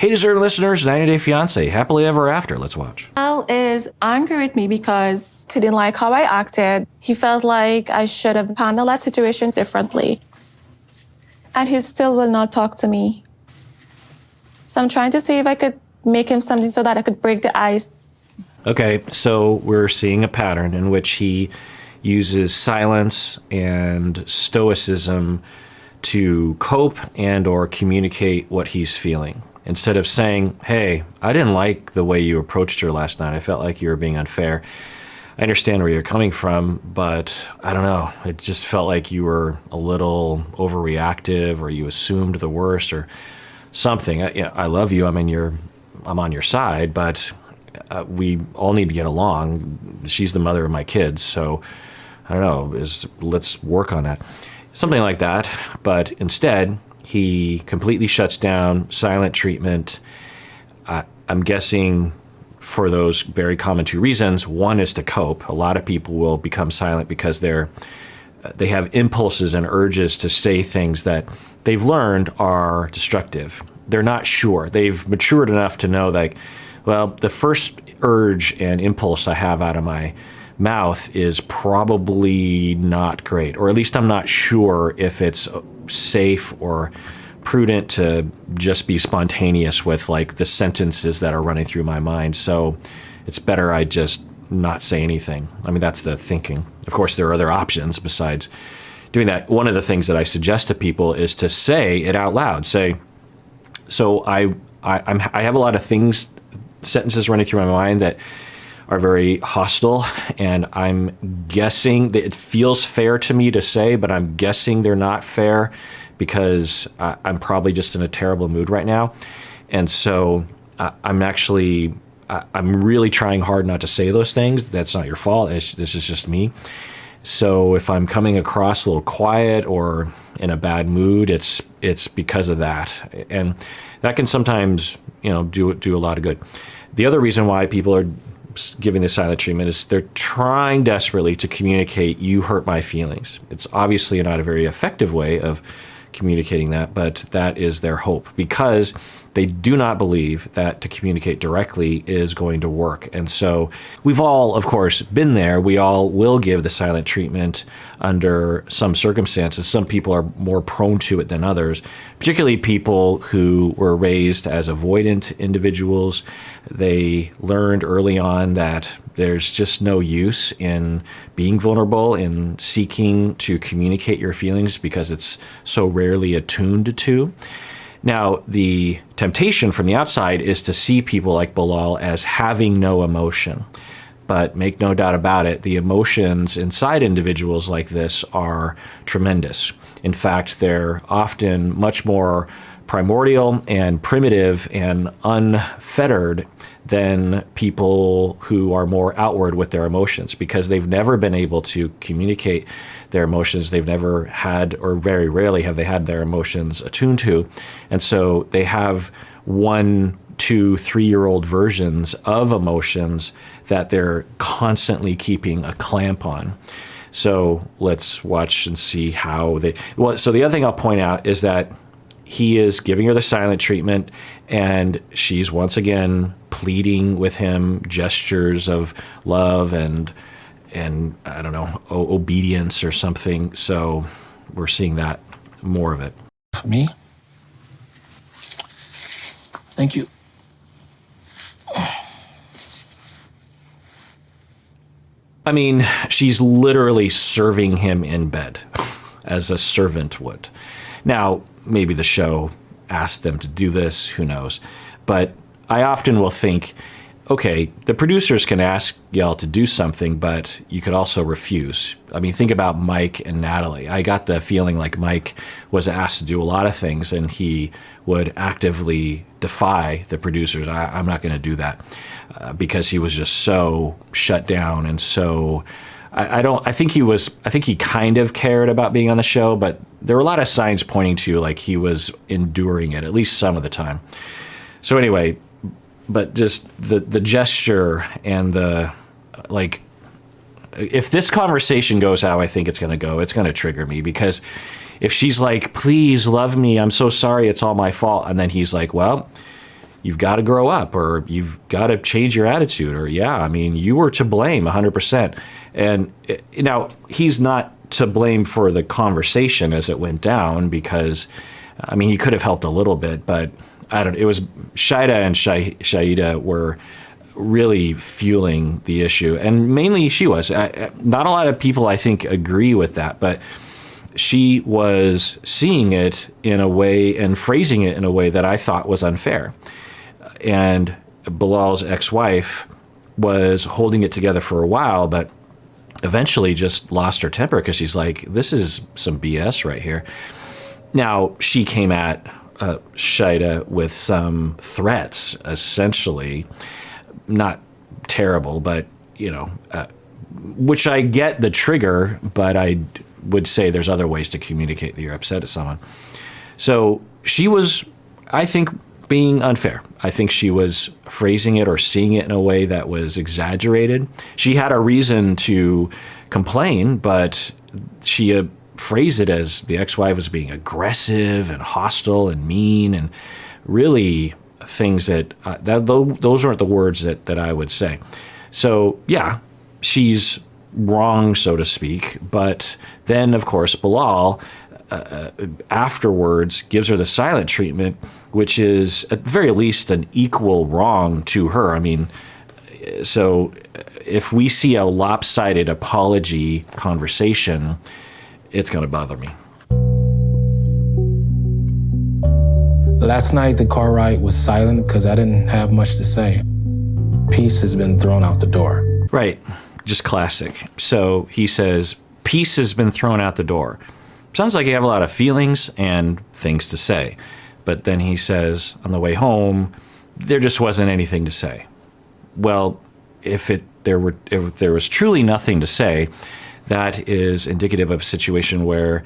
Hey, deserving listeners, 90 Day Fiancé, happily ever after. Let's watch. Al is angry with me because he didn't like how I acted. He felt like I should have handled that situation differently. And he still will not talk to me. So I'm trying to see if I could make him something so that I could break the ice. Okay, so we're seeing a pattern in which he uses silence and stoicism to cope and or communicate what he's feeling. Instead of saying, hey, I didn't like the way you approached her last night. I felt like you were being unfair. I understand where you're coming from, but I don't know. It just felt like you were a little overreactive, or you assumed the worst or something. I love you. I'm on your side, but we all need to get along. She's the mother of my kids, so I don't know. Let's work on that. Something like that. But instead, he completely shuts down, silent treatment. I'm guessing for those very common two reasons. One is to cope. A lot of people will become silent because they have impulses and urges to say things that they've learned are destructive. They're not sure. They've matured enough to know, like, well, the first urge and impulse I have out of my mouth is probably not great, or at least I'm not sure if it's safe or prudent to just be spontaneous with like the sentences that are running through my mind. So it's better I just not say anything. I mean, that's the thinking. Of course, there are other options besides doing that. One of the things that I suggest to people is to say it out loud. Say, so I have a lot of sentences running through my mind that are very hostile, and I'm guessing that it feels fair to me to say, but I'm guessing they're not fair because I'm probably just in a terrible mood right now. And so I'm really trying hard not to say those things. That's not your fault. This is just me. So if I'm coming across a little quiet or in a bad mood, it's because of that. And that can sometimes, do a lot of good. The other reason why people are giving the silent treatment is they're trying desperately to communicate, you hurt my feelings. It's obviously not a very effective way of communicating that, but that is their hope, because they do not believe that to communicate directly is going to work. And so we've all, of course, been there. We all will give the silent treatment under some circumstances. Some people are more prone to it than others, particularly people who were raised as avoidant individuals. They learned early on that there's just no use in being vulnerable, in seeking to communicate your feelings, because it's so rarely attuned to. Now, the temptation from the outside is to see people like Bilal as having no emotion. But make no doubt about it, the emotions inside individuals like this are tremendous. In fact, they're often much more primordial and primitive and unfettered than people who are more outward with their emotions, because they've never been able to communicate their emotions. They've never had, or very rarely have they had their emotions attuned to. And so they have 1, 2, 3-year-old versions of emotions that they're constantly keeping a clamp on. So let's watch and see how so the other thing I'll point out is that he is giving her the silent treatment, and she's once again pleading with him, gestures of love and I don't know, obedience or something. So we're seeing that, more of it. For me? Thank you. I mean, she's literally serving him in bed as a servant would. Now, maybe the show asked them to do this, who knows? But I often will think, okay, the producers can ask y'all to do something, but you could also refuse. I mean, think about Mike and Natalie. I got the feeling like Mike was asked to do a lot of things, and he would actively defy the producers. I'm not going to do that, because he was just so shut down. And so I think he kind of cared about being on the show, but there were a lot of signs pointing to like he was enduring it, at least some of the time. So anyway, but just the gesture and the, like, if this conversation goes how I think it's going to go, it's going to trigger me, because if she's like, please love me, I'm so sorry, it's all my fault, and then he's like, well, you've got to grow up, or you've got to change your attitude, or yeah, I mean, you were to blame 100%. And now he's not to blame for the conversation as it went down, because I mean, he could have helped a little bit, but I don't. It was Shaeeda and Shaeeda were really fueling the issue, and mainly she was. Not a lot of people, I think, agree with that, but she was seeing it in a way and phrasing it in a way that I thought was unfair. And Bilal's ex-wife was holding it together for a while, but eventually just lost her temper because she's like, this is some BS right here. Now, she came at Shaeeda with some threats, essentially. Not terrible, but, which I get the trigger, but I would say there's other ways to communicate that you're upset at someone. So she was, I think, being unfair. I think she was phrasing it or seeing it in a way that was exaggerated. She had a reason to complain, but she phrased it as the ex-wife was being aggressive and hostile and mean, and really things that those aren't the words that I would say. So yeah, she's wrong, so to speak. But then, of course, Bilal afterwards gives her the silent treatment, which is at the very least an equal wrong to her. I mean, so if we see a lopsided apology conversation, it's going to bother me. Last night, the car ride was silent because I didn't have much to say. Peace has been thrown out the door. Right. Just classic. So he says, peace has been thrown out the door. Sounds like you have a lot of feelings and things to say. But then he says, on the way home, there just wasn't anything to say. Well, if there was truly nothing to say, that is indicative of a situation where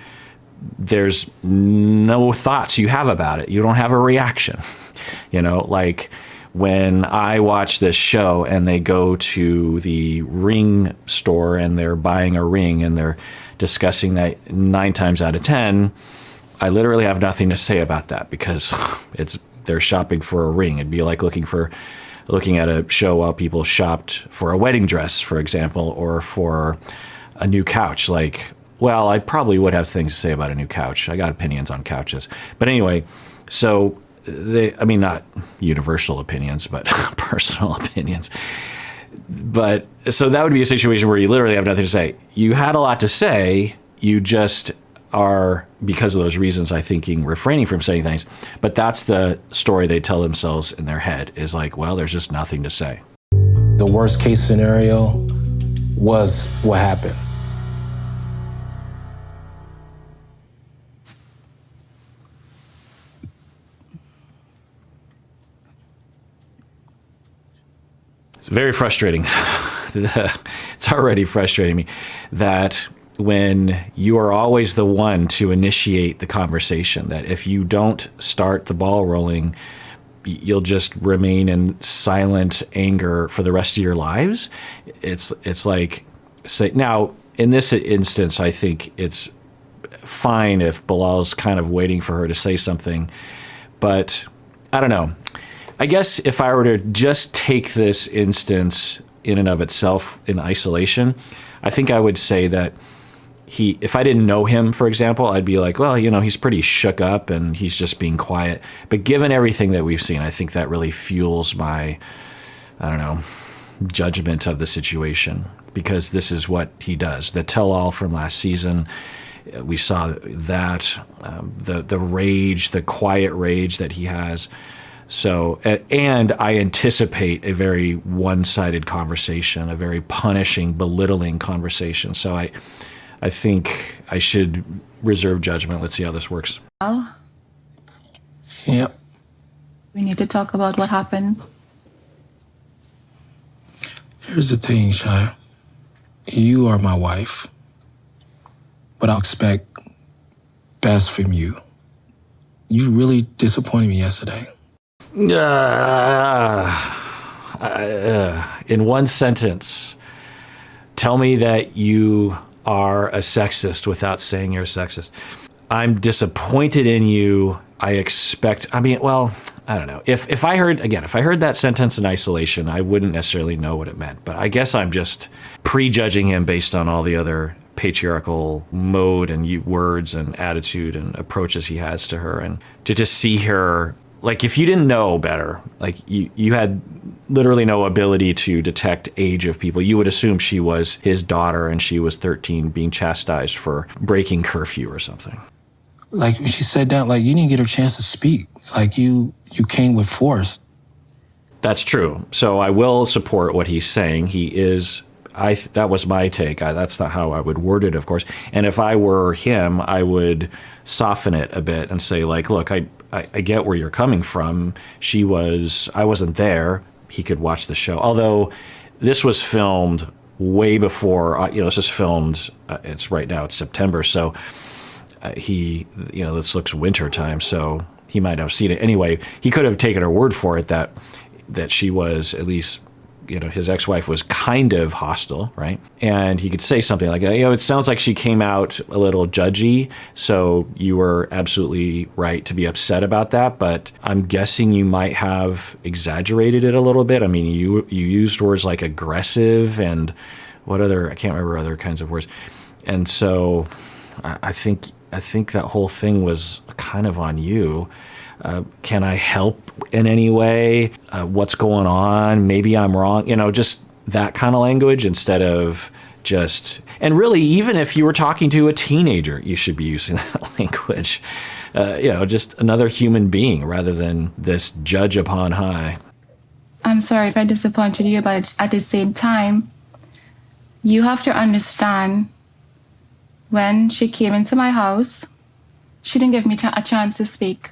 there's no thoughts you have about it. You don't have a reaction. Like when I watch this show and they go to the ring store and they're buying a ring and they're discussing that 9 times out of 10, I literally have nothing to say about that because they're shopping for a ring. It'd be like looking at a show while people shopped for a wedding dress, for example, or for a new couch. Like, well, I probably would have things to say about a new couch. I got opinions on couches. But anyway, so not universal opinions, but personal opinions. But so that would be a situation where you literally have nothing to say. You had a lot to say. You just are, because of those reasons, I think, refraining from saying things. But that's the story they tell themselves in their head, is like, well, there's just nothing to say. The worst case scenario was what happened. It's very frustrating. It's already frustrating me that when you are always the one to initiate the conversation, that if you don't start the ball rolling, you'll just remain in silent anger for the rest of your lives. It's like, say, now in this instance, I think it's fine if Bilal's kind of waiting for her to say something, but I don't know. I guess if I were to just take this instance in and of itself in isolation, I think I would say that if I didn't know him, for example, I'd be like, well, he's pretty shook up and he's just being quiet. But given everything that we've seen, I think that really fuels my, judgment of the situation, because this is what he does. The tell-all from last season, we saw that, the rage, the quiet rage that he has. So, and I anticipate a very one-sided conversation, a very punishing, belittling conversation. So I think I should reserve judgment. Let's see how this works. Oh, Yep. we need to talk about what happened. Here's the thing, Shia. You are my wife, but I'll expect best from you. You really disappointed me yesterday. In one sentence, tell me that you are a sexist without saying you're a sexist. I'm disappointed in you I expect, I mean, well, I don't know. If I heard, again, if I heard that sentence in isolation, I wouldn't necessarily know what it meant. But I guess I'm just prejudging him based on all the other patriarchal mode and words and attitude and approaches he has to her. And to just see her, like, if you didn't know better, like you had literally no ability to detect age of people, you would assume she was his daughter and she was 13 being chastised for breaking curfew or something. Like, when she sat down, like, you didn't get her chance to speak. Like, you came with force. That's true. So I will support what he's saying. He is, that was my take. That's not how I would word it, of course. And if I were him, I would soften it a bit and say, like, look, I get where you're coming from. I wasn't there. He could watch the show. Although this was filmed way before, this is filmed, it's right now, it's September. So this looks winter time. So he might have seen it. Anyway, he could have taken her word for it that she was, at least, his ex-wife was kind of hostile, right? And he could say something like, it sounds like she came out a little judgy, so you were absolutely right to be upset about that, but I'm guessing you might have exaggerated it a little bit. I mean, you used words like aggressive and I can't remember other kinds of words. And so I think that whole thing was kind of on you. Can I help in any way? What's going on? Maybe I'm wrong. Just that kind of language instead of just, and really, even if you were talking to a teenager, you should be using that language. Just another human being rather than this judge upon high. I'm sorry if I disappointed you, but at the same time, you have to understand, when she came into my house, she didn't give me a chance to speak.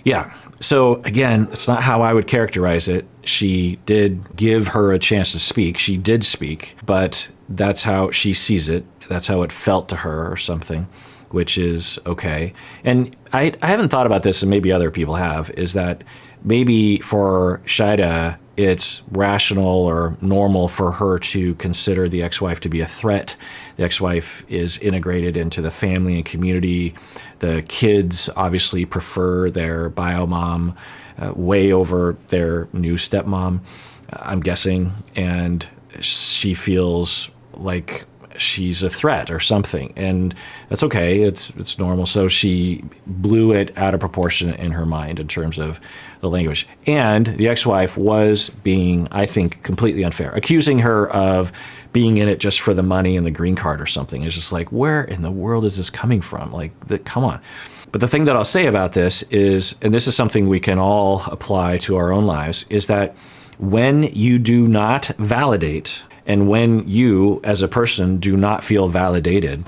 Yeah. So again, it's not how I would characterize it. She did give her a chance to speak. She did speak, but that's how she sees it. That's how it felt to her or something, which is okay. And I haven't thought about this, and maybe other people have, is that maybe for Shaeeda, it's rational or normal for her to consider the ex-wife to be a threat. The ex-wife is integrated into the family and community. The kids obviously prefer their bio mom way over their new stepmom, I'm guessing. And she feels like she's a threat or something. And that's okay. It's normal. So she blew it out of proportion in her mind in terms of the language. And the ex-wife was being, I think, completely unfair, accusing her of being in it just for the money and the green card or something. It's just like, where in the world is this coming from? Like, come on. But the thing that I'll say about this is, and this is something we can all apply to our own lives, is that when you do not validate, and when you, as a person, do not feel validated,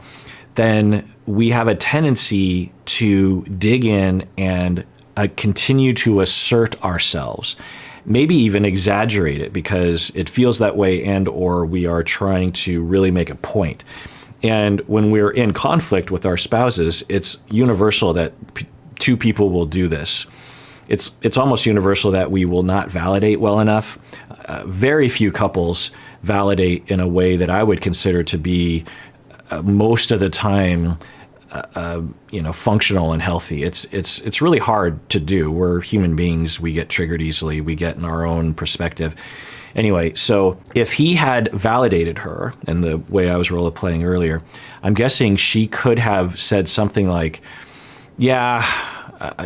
then we have a tendency to dig in and continue to assert ourselves, maybe even exaggerate it because it feels that way, and or we are trying to really make a point. And when we're in conflict with our spouses, it's universal that two people will do this. It's almost universal that we will not validate well enough. Very few couples validate in a way that I would consider to be most of the time, functional and healthy. It's really hard to do. We're human beings. We get triggered easily. We get in our own perspective. Anyway, so if he had validated her in the way I was role playing earlier, I'm guessing she could have said something like, yeah,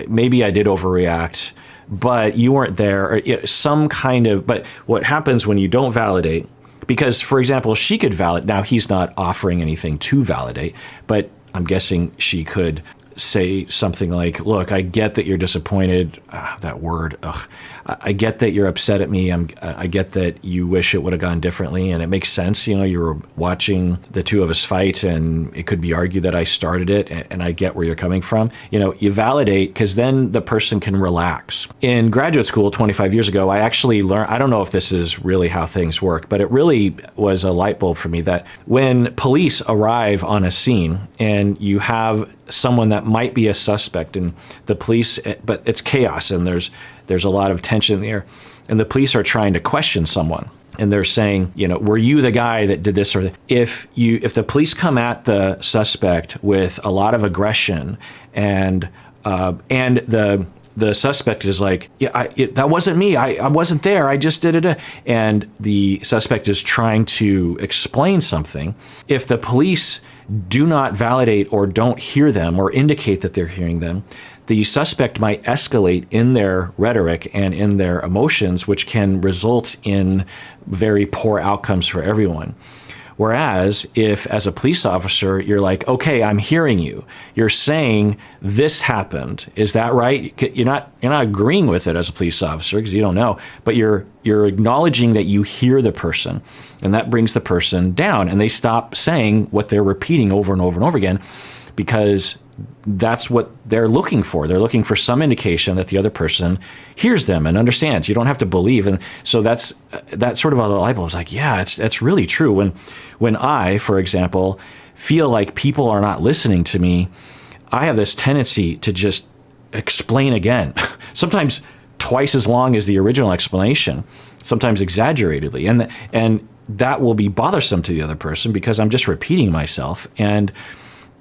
maybe I did overreact, but you weren't there, or some kind of, but what happens when you don't validate, because, for example, she could validate, now he's not offering anything to validate, but I'm guessing she could say something like, look, I get that you're disappointed, that word, I get that you're upset at me, I get that you wish it would have gone differently, and it makes sense, you were watching the two of us fight, and it could be argued that I started it, and I get where you're coming from. You validate, because then the person can relax. In graduate school 25 years ago, I actually learned, I don't know if this is really how things work, but it really was a light bulb for me that when police arrive on a scene, and you have someone that might be a suspect, and the police, but it's chaos, and there's a lot of tension there, and the police are trying to question someone, and they're saying, were you the guy that did this? Or if the police come at the suspect with a lot of aggression and And the suspect is like, yeah, that wasn't me. I wasn't there. I just did it. And the suspect is trying to explain something. If the police do not validate or don't hear them or indicate that they're hearing them, the suspect might escalate in their rhetoric and in their emotions, which can result in very poor outcomes for everyone. Whereas if, as a police officer, you're like, okay, I'm hearing you. You're saying this happened. Is that right? You're not agreeing with it as a police officer because you don't know, but you're acknowledging that you hear the person, and that brings the person down, and they stop saying what they're repeating over and over and over again, because that's what they're looking for. They're looking for some indication that the other person hears them and understands. You don't have to believe. And so that's sort of a light bulb. It's like, yeah, that's really true. When I, for example, feel like people are not listening to me, I have this tendency to just explain again, sometimes twice as long as the original explanation, sometimes exaggeratedly. And that will be bothersome to the other person because I'm just repeating myself. And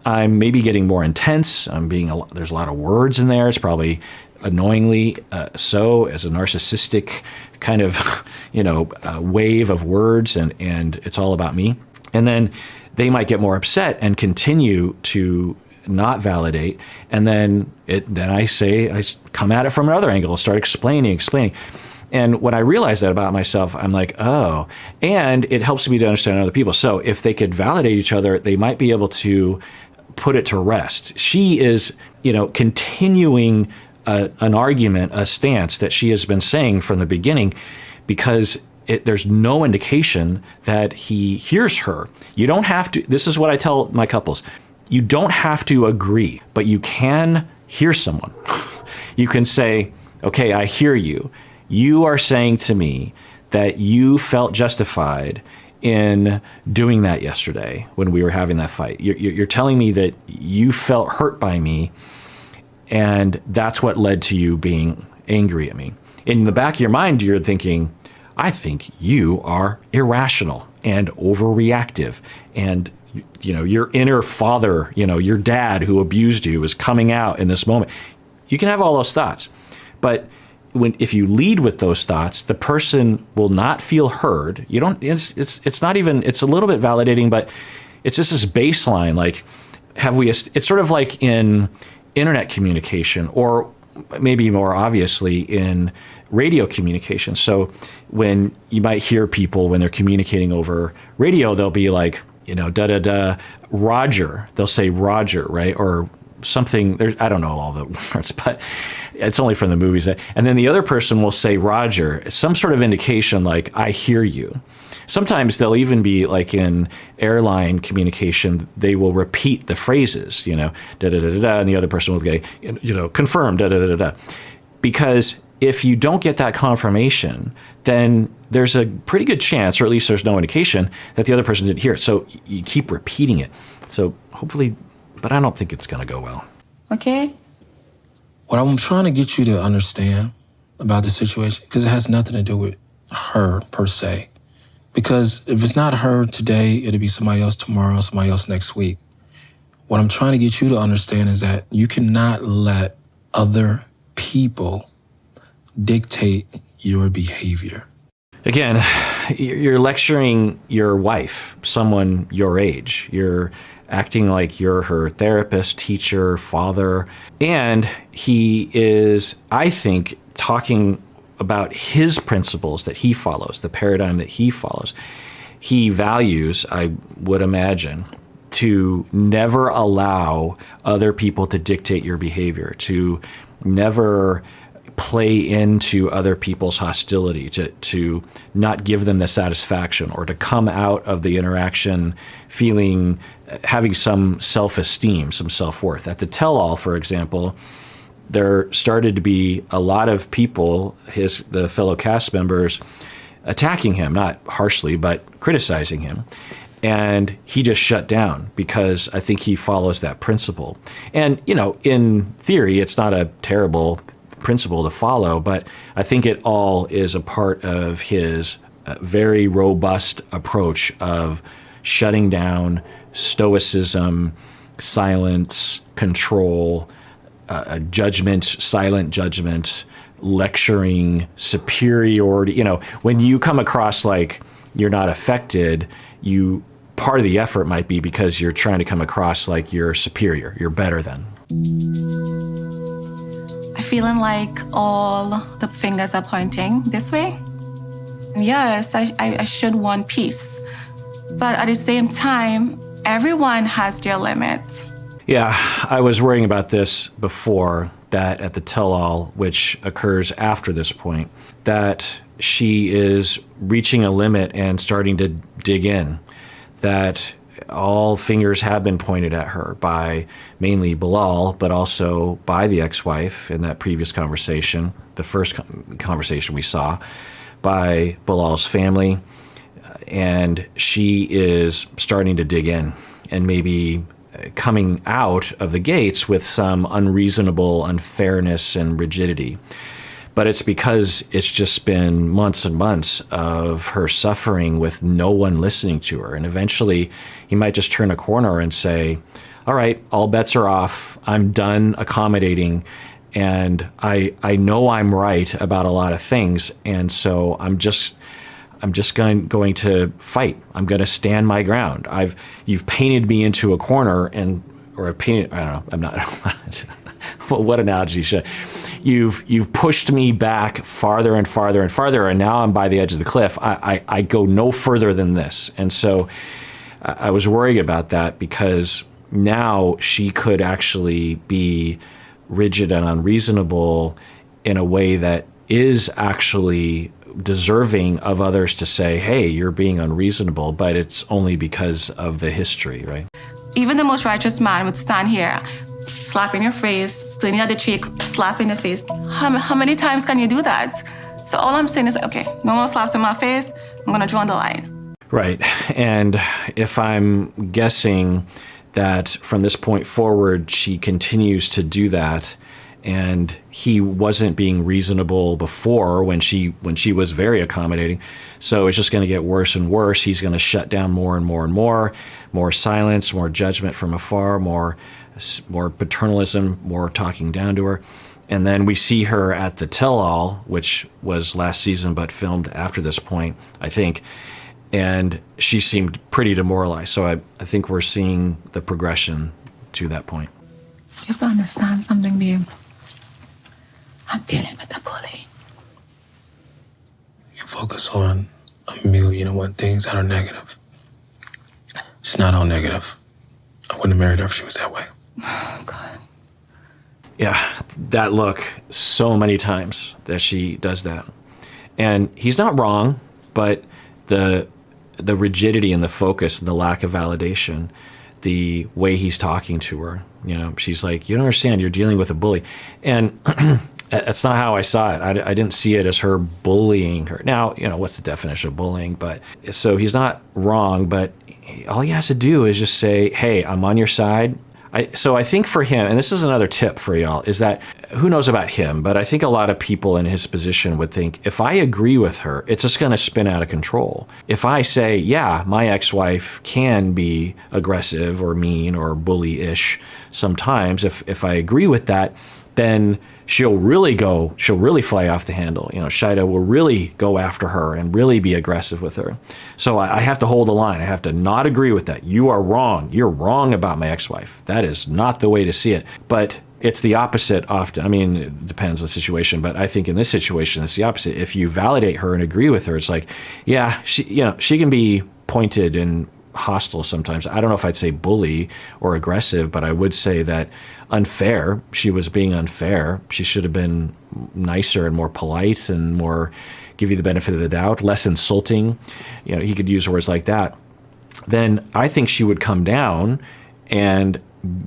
I'm maybe getting more intense. There's a lot of words in there. It's probably annoyingly so, as a narcissistic kind of, wave of words, and it's all about me. And then they might get more upset and continue to not validate. And then I come at it from another angle, start explaining. And when I realize that about myself, I'm like, oh, and it helps me to understand other people. So if they could validate each other, they might be able to put it to rest. She is, continuing an argument, a stance that she has been saying from the beginning, because there's no indication that he hears her. You don't have to, this is what I tell my couples, you don't have to agree, but you can hear someone. You can say, okay, I hear you. You are saying to me that you felt justified in doing that yesterday when we were having that fight. You're telling me that you felt hurt by me, and that's what led to you being angry at me. In the back of your mind, you're thinking, I think you are irrational and overreactive, and your inner father, your dad who abused you is coming out in this moment. You can have all those thoughts, but if you lead with those thoughts, the person will not feel heard. It's not even, it's a little bit validating, but it's just this baseline. Like, it's sort of like in internet communication, or maybe more obviously in radio communication. So when you might hear people when they're communicating over radio, they'll be like, Roger. They'll say Roger, right? Or something. I don't know all the words, but it's only from the movies. And then the other person will say Roger, some sort of indication like, I hear you. Sometimes they'll even be like in airline communication, they will repeat the phrases, da da da da da, and the other person will say, confirm, da da da da da. Because if you don't get that confirmation, then there's a pretty good chance, or at least there's no indication, that the other person didn't hear it. So you keep repeating it. So hopefully, but I don't think it's going to go well. Okay. What I'm trying to get you to understand about the situation, because it has nothing to do with her per se. Because if it's not her today, it'll be somebody else tomorrow, somebody else next week. What I'm trying to get you to understand is that you cannot let other people dictate your behavior. Again, you're lecturing your wife, someone your age. You're acting like you're her therapist, teacher, father. And he is, I think, talking about his principles that he follows, the paradigm that he follows. He values, I would imagine, to never allow other people to dictate your behavior, to never play into other people's hostility, to not give them the satisfaction, or to come out of the interaction having some self-esteem, some self-worth. At the tell-all, for example, there started to be a lot of people, the fellow cast members, attacking him, not harshly, but criticizing him. And he just shut down because I think he follows that principle. And, in theory, it's not a terrible principle to follow, but I think it all is a part of his very robust approach of shutting down, stoicism, silence, control, a judgment, silent judgment, lecturing, superiority. You know, when you come across like you're not affected, part of the effort might be because you're trying to come across like you're superior, you're better than. I'm feeling like all the fingers are pointing this way. Yes, I should want peace. But at the same time, everyone has their limit. Yeah, I was worrying about this before, that at the tell-all, which occurs after this point, that she is reaching a limit and starting to dig in, that all fingers have been pointed at her by mainly Bilal, but also by the ex-wife in that previous conversation, the first conversation we saw, by Bilal's family, and she is starting to dig in and maybe coming out of the gates with some unreasonable unfairness and rigidity. But it's because it's just been months and months of her suffering with no one listening to her. And eventually he might just turn a corner and say, all right, all bets are off. I'm done accommodating. And I know I'm right about a lot of things. And so I'm just going to fight. I'm going to stand my ground. You've painted me into a corner, I don't know, I'm not, what analogy should, you've pushed me back farther and farther and farther, and now I'm by the edge of the cliff. I go no further than this. And so I was worried about that, because now she could actually be rigid and unreasonable in a way that is actually deserving of others to say, hey, you're being unreasonable, but it's only because of the history, right? Even the most righteous man would stand here, slapping your face, stinging at the cheek, slapping the face. How many times can you do that? So all I'm saying is, okay, no more slaps in my face. I'm going to draw the line. Right. And if I'm guessing that from this point forward, she continues to do that, and he wasn't being reasonable before when she was very accommodating. So it's just going to get worse and worse. He's going to shut down more and more and more silence, more judgment from afar, more paternalism, more talking down to her. And then we see her at the tell-all, which was last season but filmed after this point, I think. And she seemed pretty demoralized. So I think we're seeing the progression to that point. You have to understand something, babe. I'm dealing with a bully. You focus on a million and one things that are negative. It's not all negative. I wouldn't have married her if she was that way. Oh, God. Yeah, that look so many times that she does that. And he's not wrong, but the rigidity and the focus and the lack of validation, the way he's talking to her, she's like, you don't understand, you're dealing with a bully. And that's not how I saw it. I didn't see it as her bullying her. Now, what's the definition of bullying? But so he's not wrong, but all he has to do is just say, hey, I'm on your side. So I think for him, and this is another tip for y'all, is that who knows about him, but I think a lot of people in his position would think, if I agree with her, it's just going to spin out of control. If I say, yeah, my ex-wife can be aggressive or mean or bully-ish sometimes, if I agree with that, then she'll really fly off the handle. Shaeeda will really go after her and really be aggressive with her. So I have to hold the line. I have to not agree with that. You are wrong. You're wrong about my ex-wife. That is not the way to see it. But it's the opposite often. I mean, it depends on the situation, but I think in this situation, it's the opposite. If you validate her and agree with her, it's like, yeah, she can be pointed and hostile sometimes. I don't know if I'd say bully or aggressive, but I would say that unfair. She was being unfair. She should have been nicer and more polite and more give you the benefit of the doubt, less insulting. He could use words like that. Then I think she would come down and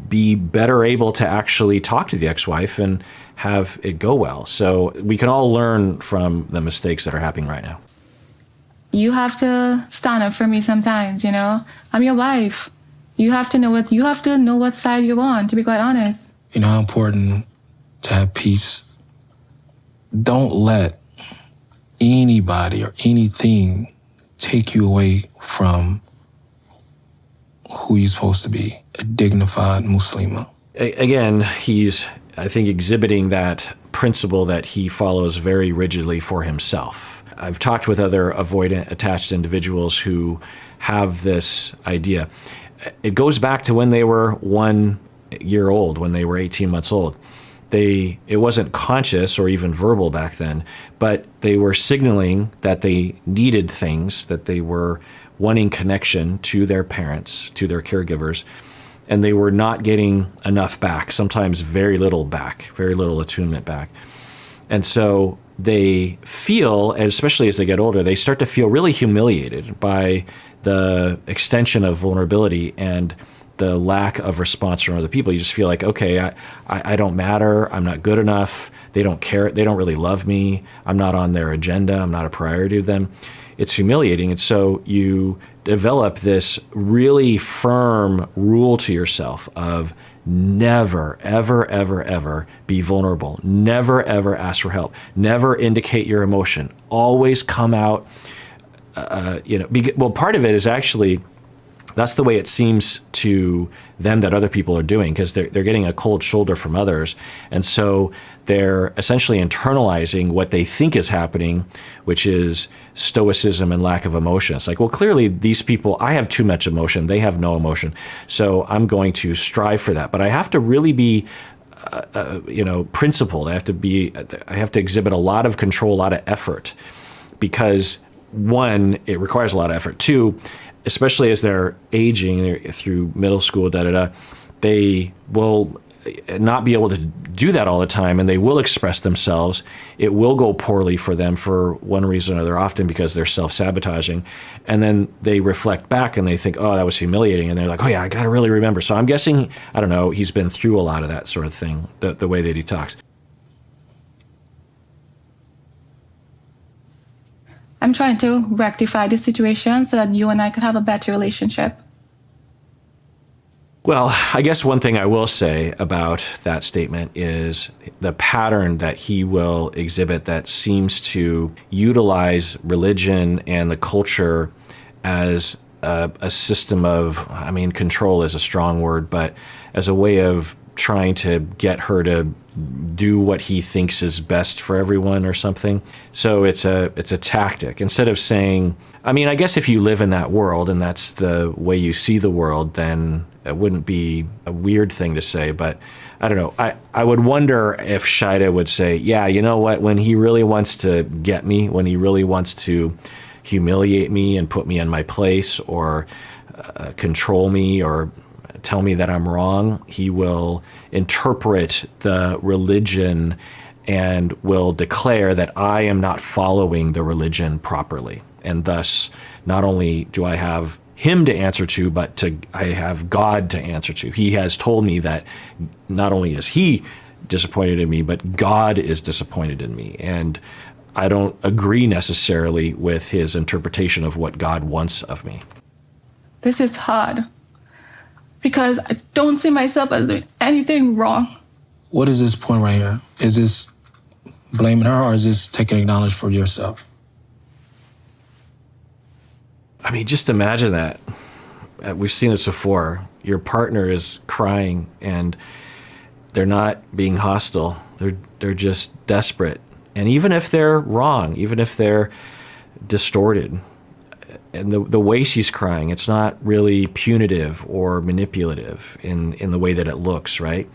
be better able to actually talk to the ex-wife and have it go well. So we can all learn from the mistakes that are happening right now. You have to stand up for me sometimes, I'm your wife. You have to know what side you're on, to be quite honest. You know how important to have peace? Don't let anybody or anything take you away from who you're supposed to be, a dignified Muslima. Again, he's I think exhibiting that principle that he follows very rigidly for himself. I've talked with other avoidant attached individuals who have this idea. It goes back to when they were 1 year old, when they were 18 months old. It wasn't conscious or even verbal back then, but they were signaling that they needed things, that they were wanting connection to their parents, to their caregivers, and they were not getting enough back, sometimes very little back, very little attunement back. And so they feel, especially as they get older, they start to feel really humiliated by the extension of vulnerability and the lack of response from other people. You just feel like, okay, I don't matter. I'm not good enough. They don't care. They don't really love me. I'm not on their agenda. I'm not a priority to them. It's humiliating. And so you develop this really firm rule to yourself of never, ever, ever, ever be vulnerable. Never, ever ask for help. Never indicate your emotion. Always come out, well, part of it is actually, that's the way it seems to them that other people are doing, because they're getting a cold shoulder from others. And so they're essentially internalizing what they think is happening, which is stoicism and lack of emotion. It's like, well, clearly these people, I have too much emotion. They have no emotion. So I'm going to strive for that. But I have to really be principled. I have to exhibit a lot of control, a lot of effort, because one, it requires a lot of effort. Two, especially as they're aging through middle school, they will not be able to do that all the time, and they will express themselves. It will go poorly for them for one reason or another, often because they're self-sabotaging. And then they reflect back and they think, oh, that was humiliating. And they're like, oh yeah, I got to really remember. So I'm guessing, I don't know, he's been through a lot of that sort of thing, the way that he talks. I'm trying to rectify the situation so that you and I could have a better relationship. Well, I guess one thing I will say about that statement is the pattern that he will exhibit that seems to utilize religion and the culture as a system of, control is a strong word, but as a way of trying to get her to do what he thinks is best for everyone or something. So it's a tactic. Instead of saying, I guess if you live in that world and that's the way you see the world, then it wouldn't be a weird thing to say. But I don't know. I would wonder if Shaeeda would say, yeah, you know what, when he really wants to get me, when he really wants to humiliate me and put me in my place or control me or tell me that I'm wrong, he will interpret the religion and will declare that I am not following the religion properly. And thus, not only do I have him to answer to, but I have God to answer to. He has told me that not only is he disappointed in me, but God is disappointed in me. And I don't agree necessarily with his interpretation of what God wants of me. This is hard because I don't see myself as doing anything wrong. What is this point right here? Is this blaming her or is this taking acknowledgement for yourself? Just imagine that. We've seen this before. Your partner is crying and they're not being hostile. They're just desperate. And even if they're wrong, even if they're distorted, and the way she's crying, it's not really punitive or manipulative in the way that it looks, right?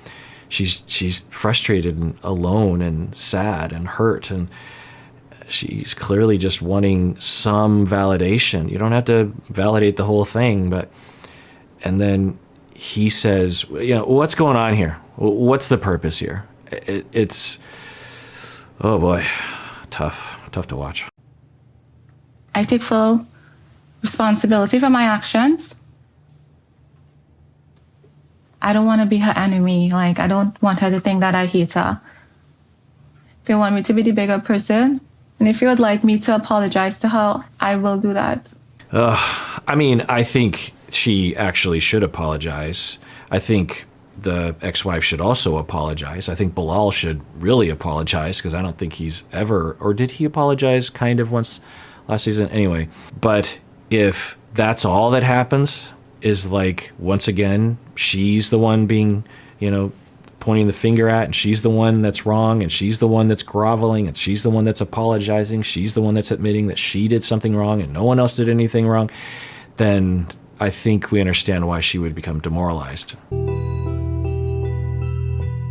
She's frustrated and alone and sad and hurt, and she's clearly just wanting some validation. You don't have to validate the whole thing, and then he says, what's going on here? What's the purpose here? It's, oh boy, tough to watch. I take full responsibility for my actions. I don't want to be her enemy. I don't want her to think that I hate her. If you want me to be the bigger person, and if you would like me to apologize to her, I will do that. I think she actually should apologize. I think the ex-wife should also apologize. I think Bilal should really apologize, because I don't think he's ever, or did he apologize kind of once last season? Anyway, but if that's all that happens, is once again, she's the one being, pointing the finger at, and she's the one that's wrong, and she's the one that's groveling, and she's the one that's apologizing, she's the one that's admitting that she did something wrong and no one else did anything wrong, then I think we understand why she would become demoralized.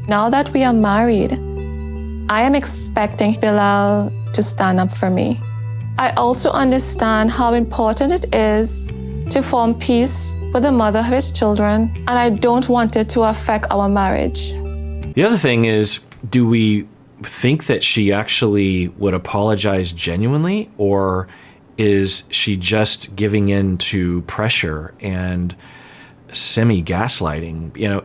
Now that we are married, I am expecting Bilal to stand up for me. I also understand how important it is to form peace with the mother of his children, and I don't want it to affect our marriage. The other thing is, do we think that she actually would apologize genuinely, or is she just giving in to pressure and semi-gaslighting? You know,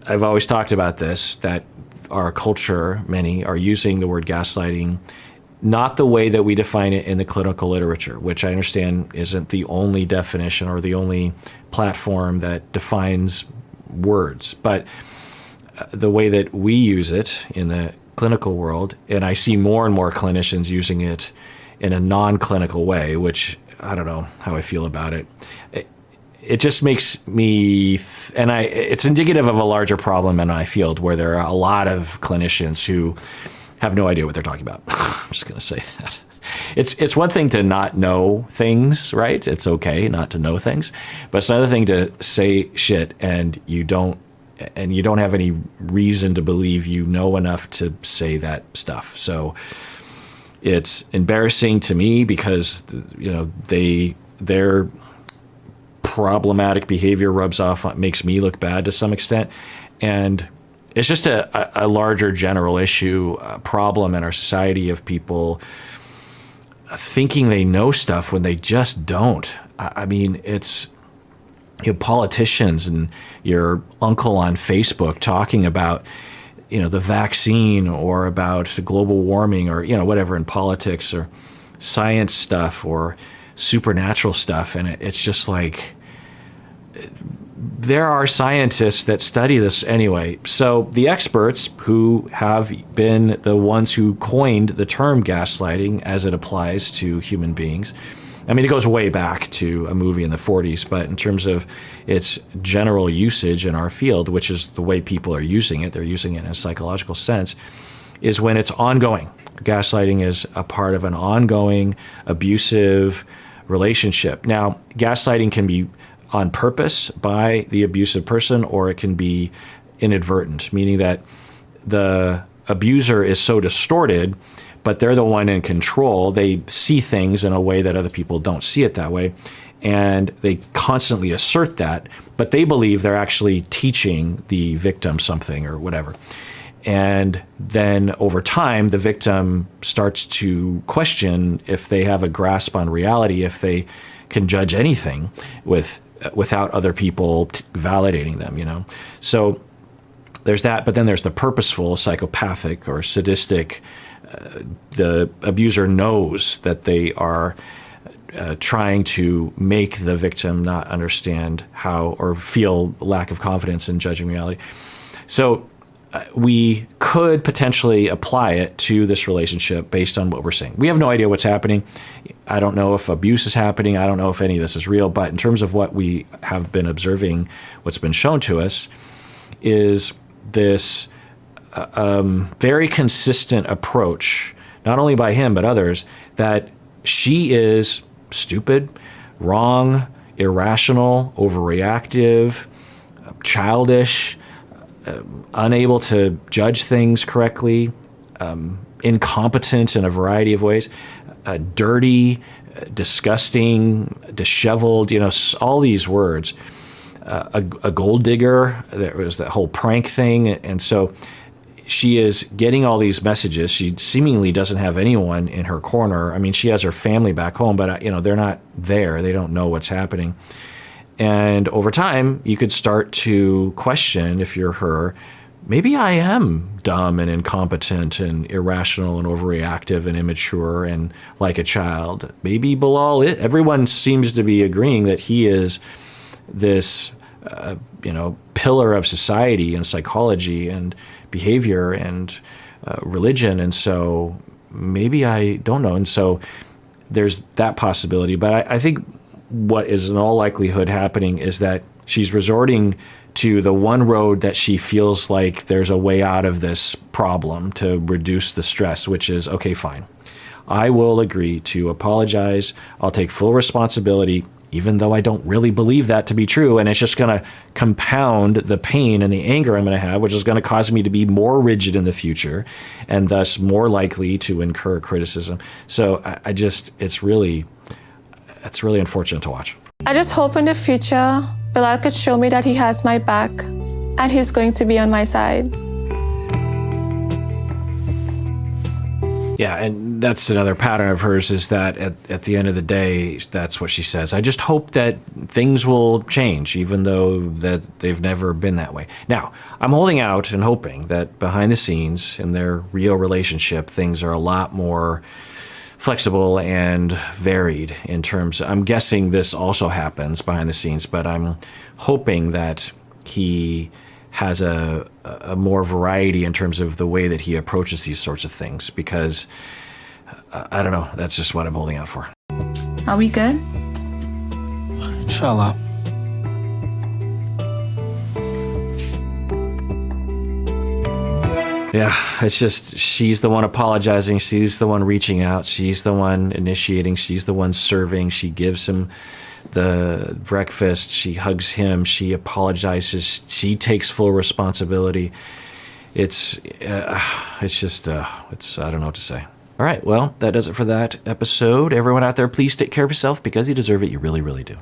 I've always talked about this, that our culture, many are using the word gaslighting not the way that we define it in the clinical literature, which I understand isn't the only definition or the only platform that defines words, but the way that we use it in the clinical world, and I see more and more clinicians using it in a non-clinical way, which I don't know how I feel about it. It just makes me, it's indicative of a larger problem in my field where there are a lot of clinicians who have no idea what they're talking about. I'm just going to say that. It's one thing to not know things, right? It's okay not to know things, but it's another thing to say shit and you don't have any reason to believe you know enough to say that stuff. So it's embarrassing to me because, you know, their problematic behavior rubs off, makes me look bad to some extent, and it's just a larger general issue, a problem in our society of people thinking they know stuff when they just don't. I mean, it's, you know, politicians and your uncle on Facebook talking about, you know, the vaccine or about global warming or, you know, whatever in politics or science stuff or supernatural stuff. And it's just like, there are scientists that study this anyway. So the experts who have been the ones who coined the term gaslighting as it applies to human beings, I mean, it goes way back to a movie in the 40s, but in terms of its general usage in our field, which is the way people are using it, they're using it in a psychological sense, is when it's ongoing. Gaslighting is a part of an ongoing abusive relationship. Now, gaslighting can be on purpose by the abusive person, or it can be inadvertent, meaning that the abuser is so distorted, but they're the one in control. They see things in a way that other people don't see it that way, and they constantly assert that, but they believe they're actually teaching the victim something or whatever. And then over time, the victim starts to question if they have a grasp on reality, if they can judge anything without other people validating them, you know? So there's that, but then there's the purposeful, psychopathic, or sadistic. The abuser knows that they are trying to make the victim not understand how or feel lack of confidence in judging reality. So we could potentially apply it to this relationship based on what we're saying. We have no idea what's happening. I don't know if abuse is happening. I don't know if any of this is real. But in terms of what we have been observing, what's been shown to us is this very consistent approach, not only by him but others, that she is stupid, wrong, irrational, overreactive, childish, unable to judge things correctly, incompetent in a variety of ways, dirty, disgusting, disheveled, you know, all these words, a gold digger. There was that whole prank thing. And so she is getting all these messages. She seemingly doesn't have anyone in her corner. I mean, she has her family back home, but, you know, they're not there. They don't know what's happening. And over time, you could start to question, if you're her, maybe I am dumb and incompetent and irrational and overreactive and immature and like a child. Maybe Bilal, everyone seems to be agreeing that he is this, you know, pillar of society and psychology and behavior and religion. And so maybe I don't know. And so there's that possibility. But I think what is in all likelihood happening is that she's resorting to the one road that she feels like there's a way out of this problem to reduce the stress, which is, okay, fine. I will agree to apologize. I'll take full responsibility, even though I don't really believe that to be true. And it's just going to compound the pain and the anger I'm going to have, which is going to cause me to be more rigid in the future and thus more likely to incur criticism. So it's really unfortunate to watch. I just hope in the future, Bilal could show me that he has my back and he's going to be on my side. Yeah, and that's another pattern of hers, is that at the end of the day, that's what she says. I just hope that things will change, even though that they've never been that way. Now, I'm holding out and hoping that behind the scenes in their real relationship, things are a lot more flexible and varied in terms. I'm guessing this also happens behind the scenes, but I'm hoping that he has a more variety in terms of the way that he approaches these sorts of things, because I don't know, that's just what I'm holding out for. Are we good? Inshallah. Yeah, it's just, she's the one apologizing, she's the one reaching out, she's the one initiating, she's the one serving, she gives him the breakfast, she hugs him, she apologizes, she takes full responsibility. It's just, I don't know what to say. All right, well, that does it for that episode. Everyone out there, please take care of yourself, because you deserve it, you really, really do.